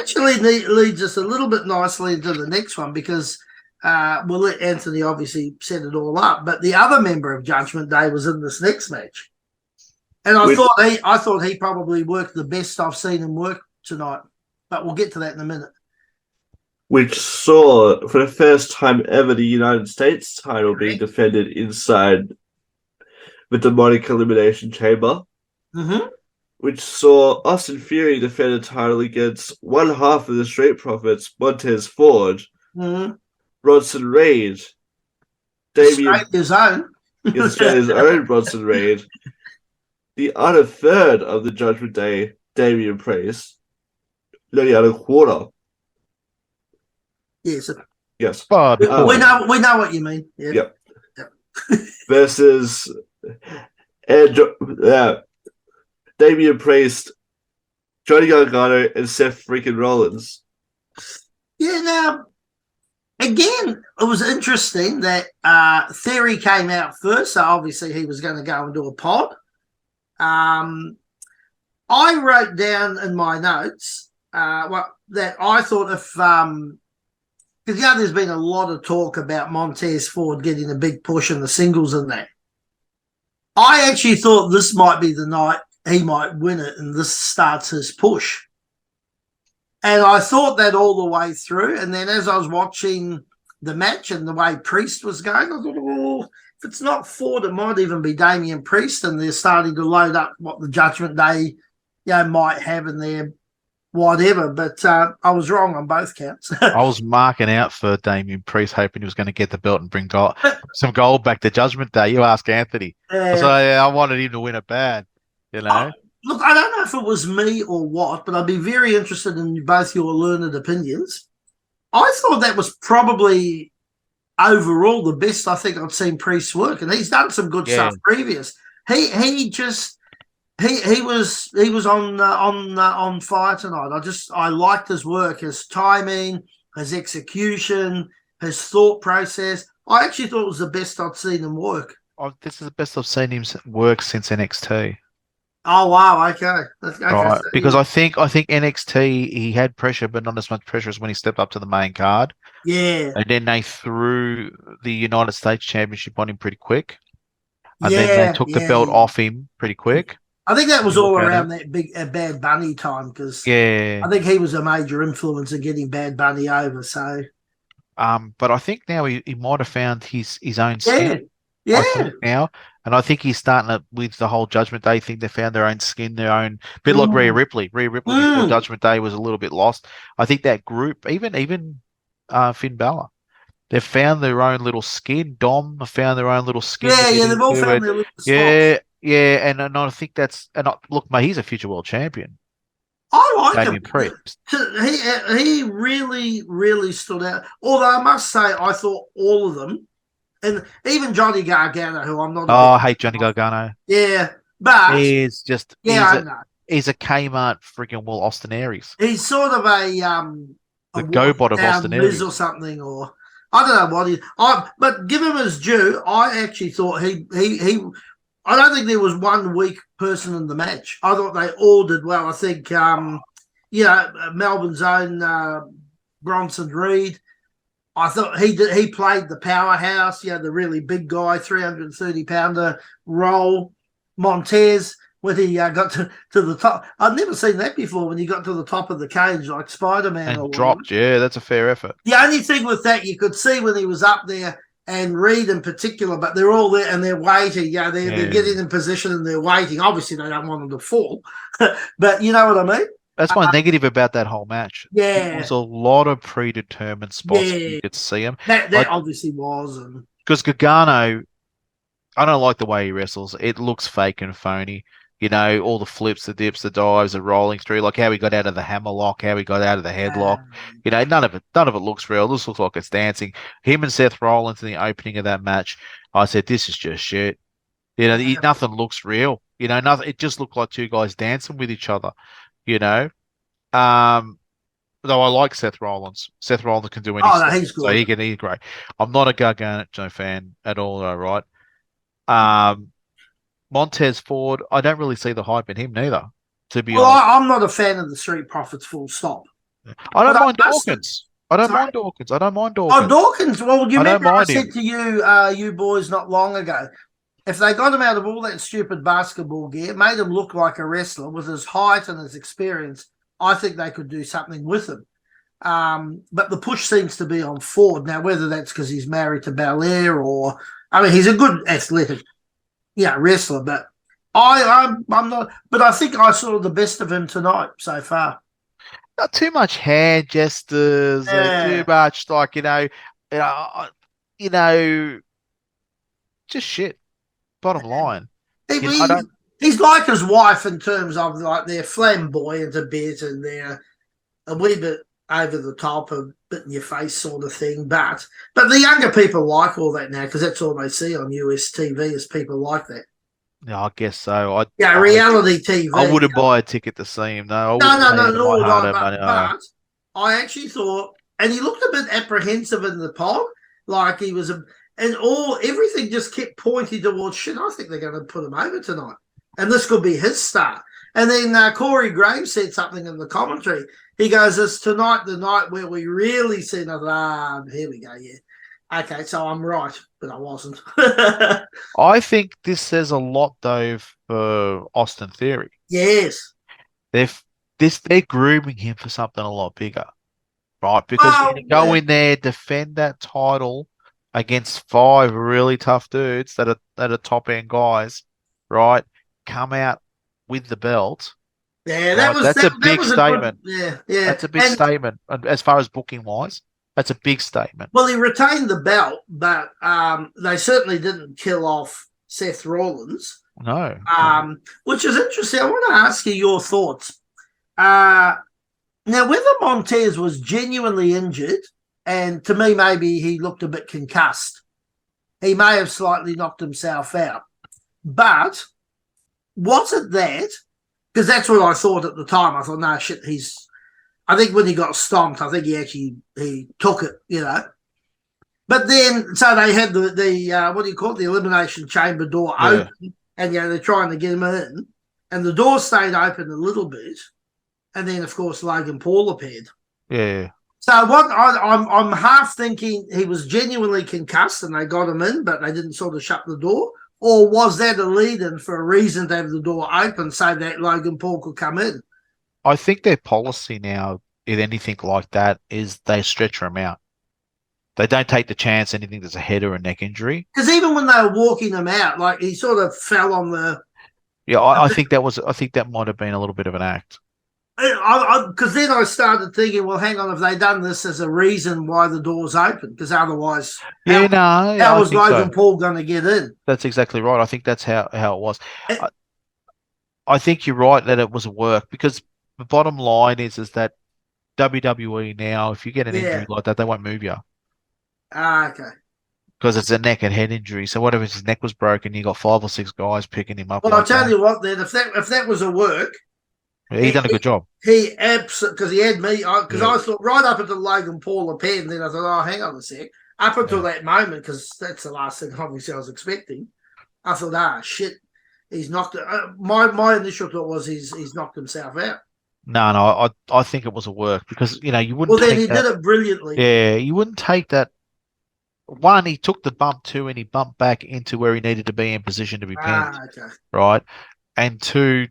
actually leads us a little bit nicely into the next one because we'll let Anthony obviously set it all up, but the other member of Judgment Day was in this next match. And I thought he probably worked the best I've seen him work tonight. But we'll get to that in a minute. Which saw, for the first time ever, the United States title being defended inside the demonic Elimination Chamber. Mm-hmm. Which saw Austin Theory defend the title against one half of the Street Profits, Montez Ford, Bronson Reed, Australia's own. Australia's own Bronson Reed, the other third of the Judgment Day, Damian Priest, the other quarter. Yes. Yes. We know what you mean. Yeah. Yep. Versus Damian Priest, Johnny Gargano, and Seth freaking Rollins. Yeah, now, again, it was interesting that Theory came out first, so obviously he was going to go and do a pod. I wrote down in my notes that I thought if because there's been a lot of talk about Montez Ford getting a big push in the singles and that. I actually thought this might be the night he might win it and this starts his push. And I thought that all the way through. And then as I was watching the match and the way Priest was going, I thought, if it's not Ford, it might even be Damian Priest. And they're starting to load up what the Judgment Day might have in their whatever. But I was wrong on both counts. I was marking out for Damian Priest, hoping he was going to get the belt and bring some gold back to Judgment Day. You ask Anthony. So I wanted him to win it bad. Look, I don't know if it was me or what, but I'd be very interested in both your learned opinions. I thought that was probably overall the best I think I've seen Priest work, and he's done some good stuff previous. He was on fire tonight. I liked his work, his timing, his execution, his thought process. I actually thought it was the best I'd seen him work. This is the best I've seen him work since NXT. Oh wow! Okay. Right. Because I think NXT he had pressure, but not as much pressure as when he stepped up to the main card. Yeah. And then they threw the United States Championship on him pretty quick, and then they took the belt off him pretty quick. I think that was all around that big Bad Bunny time because I think he was a major influence in getting Bad Bunny over. So, but I think now he might have found his own skin. Yeah. Now, and I think he's starting to, with the whole Judgment Day thing, they found their own skin, their own bit like Rhea Ripley. Rhea Ripley before Judgment Day was a little bit lost. I think that group, even Finn Balor, they've found their own little skin. Dom have found their own little skin. Yeah, they've all found their little spots. Yeah, and I think that's look, mate, he's a future world champion. I like him. Priest. He really, really stood out. Although I must say, I thought all of them. And even Johnny Gargano, who I'm not. I hate Johnny Gargano. Yeah, but he's just I know. He's a Kmart freaking Will Austin Aries. He's sort of a GoBot of Austin Aries or something, or I don't know what he. But give him his due. I actually thought he. I don't think there was one weak person in the match. I thought they all did well. I think Melbourne's own Bronson Reed. I thought he played the powerhouse, the really big guy, 330-pounder role. Montez, when he got to the top. I've never seen that before, when he got to the top of the cage like Spider-Man. And dropped, that's a fair effort. The only thing with that, you could see when he was up there, and Reed in particular, but they're all there and they're waiting. They're getting in position and they're waiting. Obviously, they don't want them to fall. But you know what I mean? That's my negative about that whole match. Yeah. There was a lot of predetermined spots where you could see him. That obviously was. Because Gargano, I don't like the way he wrestles. It looks fake and phony. All the flips, the dips, the dives, the rolling through, like how he got out of the hammerlock, how he got out of the headlock. None of it looks real. This looks like it's dancing. Him and Seth Rollins in the opening of that match, I said, this is just shit. Nothing looks real. Nothing. It just looked like two guys dancing with each other. Though I like Seth Rollins. Seth Rollins can do anything. Oh, no, he's good. So he's great. I'm not a Gargano fan at all, though, right? Montez Ford, I don't really see the hype in him neither, to be honest. I'm not a fan of the Street Profits full stop. I don't But mind I must- Dawkins. I don't Sorry? mind Dawkins. I don't mind Oh, Dawkins. Dawkins. Well, you I don't remember I mind said him. to you, you boys, not long ago, if they got him out of all that stupid basketball gear, made him look like a wrestler with his height and his experience, I think they could do something with him. But the push seems to be on Ford now. Whether that's because he's married to Belair or, I mean, he's a good athletic, wrestler. But I'm not. But I think I saw the best of him tonight so far. Not too much hand gestures and too much like you know, just shit. Bottom line, He's like his wife in terms of like they're flamboyant a bit and they're a wee bit over the top, a bit in your face sort of thing. But the younger people like all that now because that's all they see on US TV is people like that. yeah, I guess so. Reality TV. I wouldn't buy a ticket to see him. No, No, no. But I actually thought, and he looked a bit apprehensive in the pod, like he was, everything just kept pointing towards shit. I think they're going to put him over tonight, and this could be his start. And then Corey Graves said something in the commentary. He goes, "It's tonight the night where we really see." Here we go. Yeah, okay, so I'm right, but I wasn't. I think this says a lot though for Austin Theory. Yes. They're grooming him for something a lot bigger, right? Because when you go in there, defend that title against 5 really tough dudes that are top end guys, right? Come out with the belt. Yeah, that's a big statement. Yeah. That's a big statement as far as booking wise. That's a big statement. Well, he retained the belt, but they certainly didn't kill off Seth Rollins. No. Which is interesting. I want to ask you your thoughts. Now, whether Montez was genuinely injured, and to me, maybe he looked a bit concussed. He may have slightly knocked himself out. But was it that? Because that's what I thought at the time. I thought, no, shit, I think when he got stomped, I think he took it, But then, so they had the what do you call it, the Elimination Chamber door open, and they're trying to get him in, and the door stayed open a little bit, and then of course Logan Paul appeared. Yeah. So what I'm half thinking he was genuinely concussed and they got him in, but they didn't sort of shut the door, or was that a lead-in for a reason to have the door open so that Logan Paul could come in? I think their policy now, in anything like that, is they stretch him out. They don't take the chance anything that's a head or a neck injury. Because even when they were walking him out, like he sort of fell on the. Yeah, I think that might have been a little bit of an act. Because then I started thinking, well, hang on, have they done this as a reason why the door's open? Because otherwise, how was Logan Paul going to get in? That's exactly right. I think that's how it was. I think you're right that it was a work, because the bottom line is that WWE now, if you get an injury like that, they won't move you. Okay. Because it's a neck and head injury. So whatever, his neck was broken, you got 5 or 6 guys picking him up. Well, I'll tell you what, then, if that was a work. He done a good job. He absolutely, because he had me, because I thought right up until Logan Paul appeared, and then I thought, oh, hang on a sec. Up until that moment, because that's the last thing obviously I was expecting, I thought, shit, he's knocked it. My initial thought was he's knocked himself out. No, I think it was a work, because you wouldn't. Well, then he did it brilliantly. Yeah, you wouldn't take that. One, he took the bump. 2, and he bumped back into where he needed to be in position to be pinned. Okay. Right, and 2.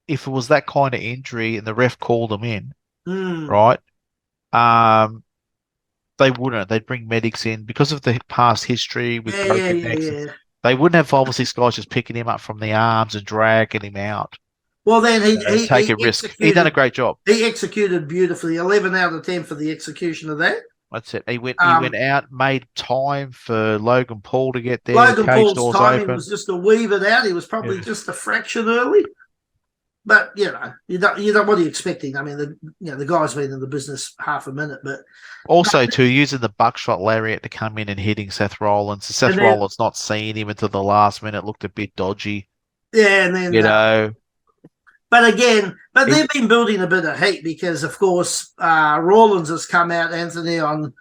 If it was that kind of injury and the ref called them in, right, they wouldn't. They'd bring medics in because of the past history with broken necks. Yeah. They wouldn't have 5 or 6 guys just picking him up from the arms and dragging him out. Well, then he take a risk. He done a great job. He executed beautifully. 11 out of 10 for the execution of that. That's it. He went out, made time for Logan Paul to get there. Logan Paul's timing was just a wee bit out. He was probably just a fraction early. But you don't. What are you expecting? I mean, the guy's been in the business half a minute, but also using the buckshot lariat to come in and hitting Seth Rollins. Seth Rollins not seeing him until the last minute, looked a bit dodgy. Yeah, and then But they've been building a bit of heat because, of course, Rollins has come out, Anthony, on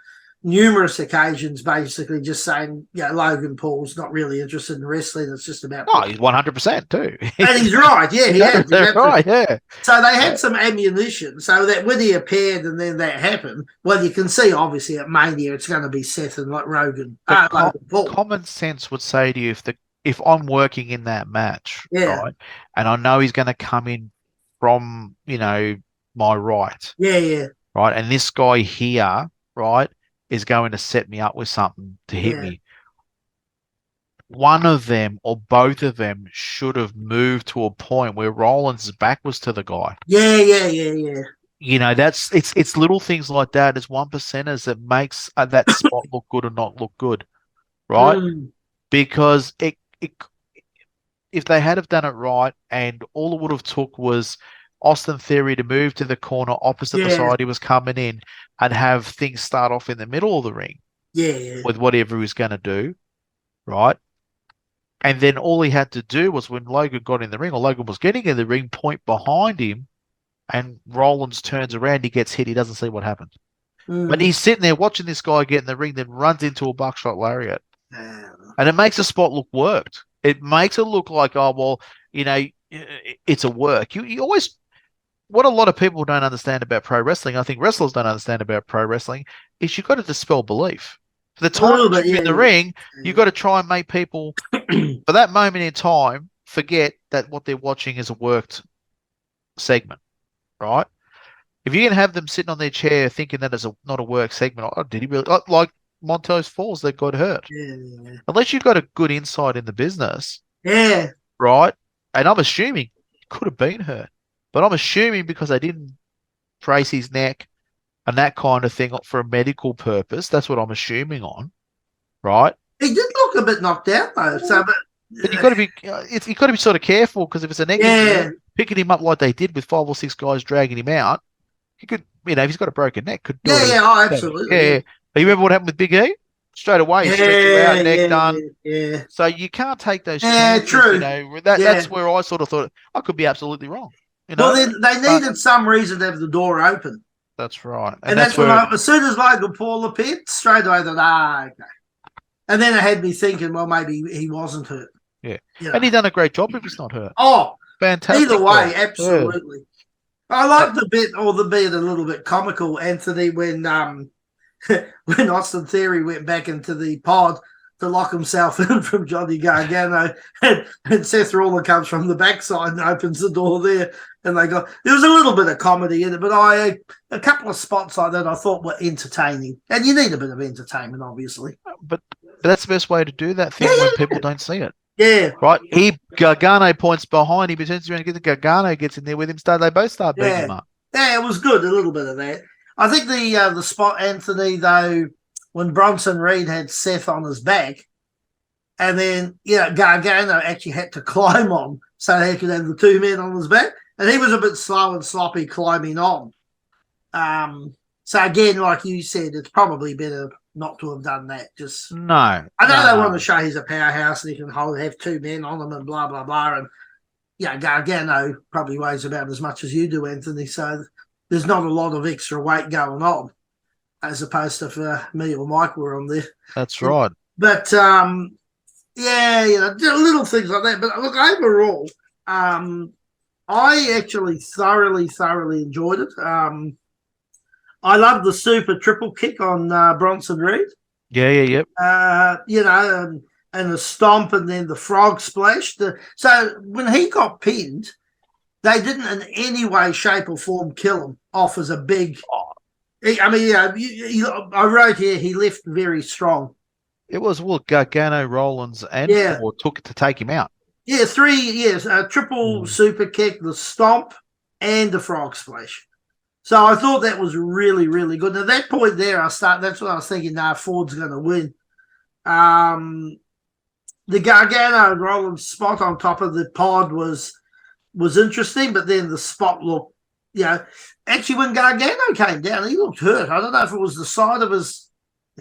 numerous occasions basically just saying, Logan Paul's not really interested in wrestling. It's just about. Oh, he's 100% too. And he's right. Yeah, he has. That's right. Yeah. So they had some ammunition. So that when he appeared and then that happened, well, you can see obviously at Mania it's going to be Seth and Logan Paul. Common sense would say to you if I'm working in that match, Yeah. right, and I know he's going to come in from my right, Yeah. right, and this guy here, right, is going to set me up with something to hit me. One of them or both of them should have moved to a point where Rollins' back was to the guy. Yeah. It's little things like that. It's 1%ers that makes that spot look good or not look good, right? Because if they had have done it right and all it would have took was Austin Theory to move to the corner opposite the side he was coming in and have things start off in the middle of the ring with whatever he was going to do, right? And then all he had to do was when Logan got in the ring or Logan was getting in the ring, point behind him and Rollins turns around, he gets hit, he doesn't see what happened. But he's sitting there watching this guy get in the ring, then runs into a buckshot lariat. And it makes the spot look worked. It makes it look like, it's a work. You always, what a lot of people don't understand about pro wrestling, I think wrestlers don't understand about pro wrestling, is you've got to dispel belief. For the time you're in the ring, you've got to try and make people, for that moment in time, forget that what they're watching is a worked segment, right? If you can have them sitting on their chair thinking that it's not a work segment, did he really? Like Montez Ford that got hurt. Unless you've got a good insight in the business, right? And I'm assuming he could have been hurt, but I'm assuming because they didn't brace his neck and that kind of thing for a medical purpose. That's what I'm assuming on, right? He did look a bit knocked out though. So, but you got to be, you got to be sort of careful because if it's a neck injury, picking him up like they did with 5 or 6 guys dragging him out, he could, if he's got a broken neck, could do it. Absolutely. Yeah. You remember what happened with Big E? Straight away, stretch you out, neck done. Yeah. So you can't take those chances. True. That's where I sort of thought I could be absolutely wrong. Well, they needed some reason to have the door open. That's right. And that's where as soon as Logan Paul appeared, straight away okay. And then it had me thinking, well, maybe he wasn't hurt. Yeah. And he done a great job if he's not hurt. Oh, fantastic. Either way, absolutely. I like the bit a little bit comical, Anthony, when when Austin Theory went back into the pod to lock himself in from Johnny Gargano, and Seth Rollins comes from the backside and opens the door there, and there was a little bit of comedy in it, but a couple of spots like that I thought were entertaining, and you need a bit of entertainment, obviously. But that's the best way to do that thing when people don't see it. Yeah. Right? Gargano points behind him, he turns around and gets Gargano gets in there with him, they both start beating him up. Yeah, it was good, a little bit of that. I think the spot, Anthony, though, when Bronson Reed had Seth on his back, and then, Gargano actually had to climb on so he could have the 2 men on his back, and he was a bit slow and sloppy climbing on. So again, like you said, it's probably better not to have done that. I know they want to show he's a powerhouse and he can have 2 men on him and blah, blah, blah. And Gargano probably weighs about as much as you do, Anthony. So there's not a lot of extra weight going on as opposed to if me or Mike were on there. That's right. But, little things like that. But look, overall, I actually thoroughly enjoyed it. I love the super triple kick on Bronson Reed. Yeah. And the stomp and then the frog splash. So when he got pinned, they didn't in any way, shape or form kill him off as a big... I wrote here he left very strong. It was Gargano, Rollins, and Ford took to take him out. Yeah, 3 years. A triple super kick, the stomp, and the frog splash. So I thought that was really, really good. And at that point there, that's what I was thinking, Ford's going to win. The Gargano and Rollins spot on top of the pod was interesting, but then the spot looked, actually when Gargano came down, he looked hurt. I don't know if it was the side of his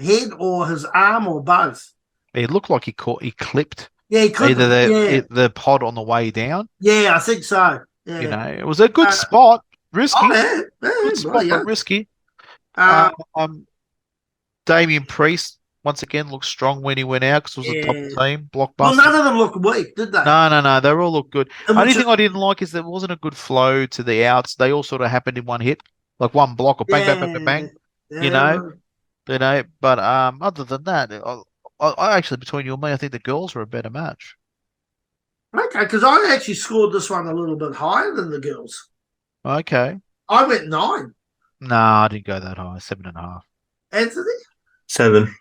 head or his arm or both. It looked like he clipped. Yeah, he clipped either the pod on the way down. Yeah, I think so. Yeah. It was a good spot. Risky. Good spot, but risky. Damian Priest once again looked strong when he went out because it was a top Yeah. team Well, blockbuster. none of them looked weak, did they? No. They all look good. And Only which thing I didn't like is there wasn't a good flow to the outs. They all sort of happened in one hit, like one block or bang, bang, bang, bang, bang. You yeah, know, well, But other than that, I actually between you and me, I think the girls were a better match. okay, because I actually scored this one a little bit higher than the girls. Okay. I went 9. No, I didn't go that high. 7.5. Anthony? 7.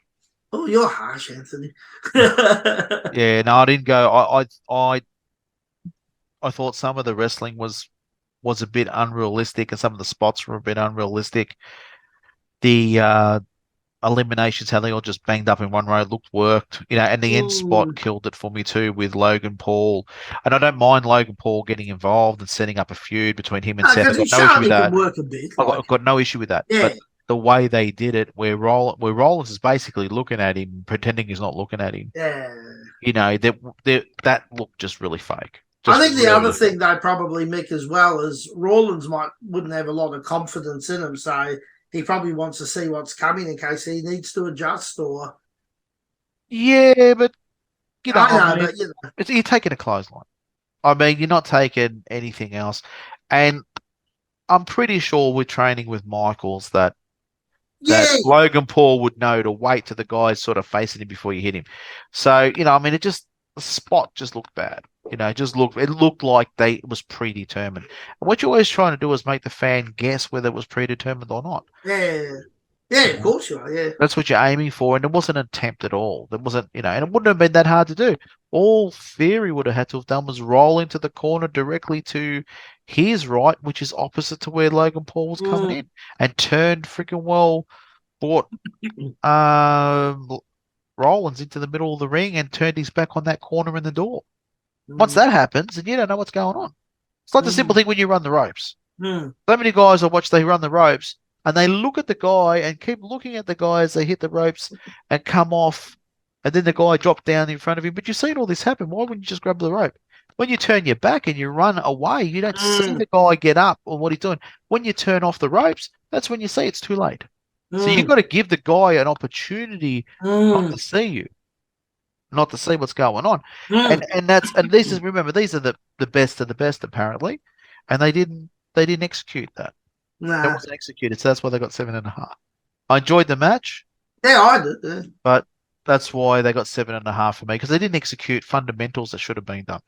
Oh, you're harsh, Anthony. Yeah, no, I didn't go. I thought some of the wrestling was a bit unrealistic, and some of the spots were a bit unrealistic. The eliminations, how they all just banged up in one row, worked, and the end spot killed it for me too with Logan Paul. And I don't mind Logan Paul getting involved and setting up a feud between him and Seth. I've Because got he no issue showed with he can that. work a bit. I've got no issue with that. Yeah. But the way they did it, where Rollins is basically looking at him, pretending he's not looking at him. Yeah. That looked just really fake. I think the other thing they probably make as well is Rollins wouldn't have a lot of confidence in him, so he probably wants to see what's coming in case he needs to adjust or. Yeah, but I know, but you're taking a clothesline. I mean, you're not taking anything else, and I'm pretty sure with training with Michaels that Logan Paul would know to wait till the guy's sort of facing him before you hit him. So, I mean, the spot just looked bad. It looked like it was predetermined. And what you're always trying to do is make the fan guess whether it was predetermined or not. Yeah, of course you are, yeah. That's what you're aiming for, and it wasn't an attempt at all. It wasn't, and it wouldn't have been that hard to do. All Theory would have had to have done was roll into the corner directly to his right, which is opposite to where Logan Paul was coming in, and turned brought Rollins into the middle of the ring and turned his back on that corner in the door. Once that happens, and you don't know what's going on. It's like the simple thing when you run the ropes. So many guys I watch, they run the ropes, and they look at the guy and keep looking at the guy as they hit the ropes and come off, and then the guy dropped down in front of him. But you've seen all this happen. Why wouldn't you just grab the rope? When you turn your back and you run away, you don't see the guy get up or what he's doing. When you turn off the ropes, that's when you see it's too late. So you've got to give the guy an opportunity not to see you, not to see what's going on. And remember, these are the best of the best apparently, and they didn't execute that. Nah. It wasn't executed, so that's why they got 7.5. I enjoyed the match. Yeah, I did. Yeah. But that's why they got 7.5 for me, because they didn't execute fundamentals that should have been done.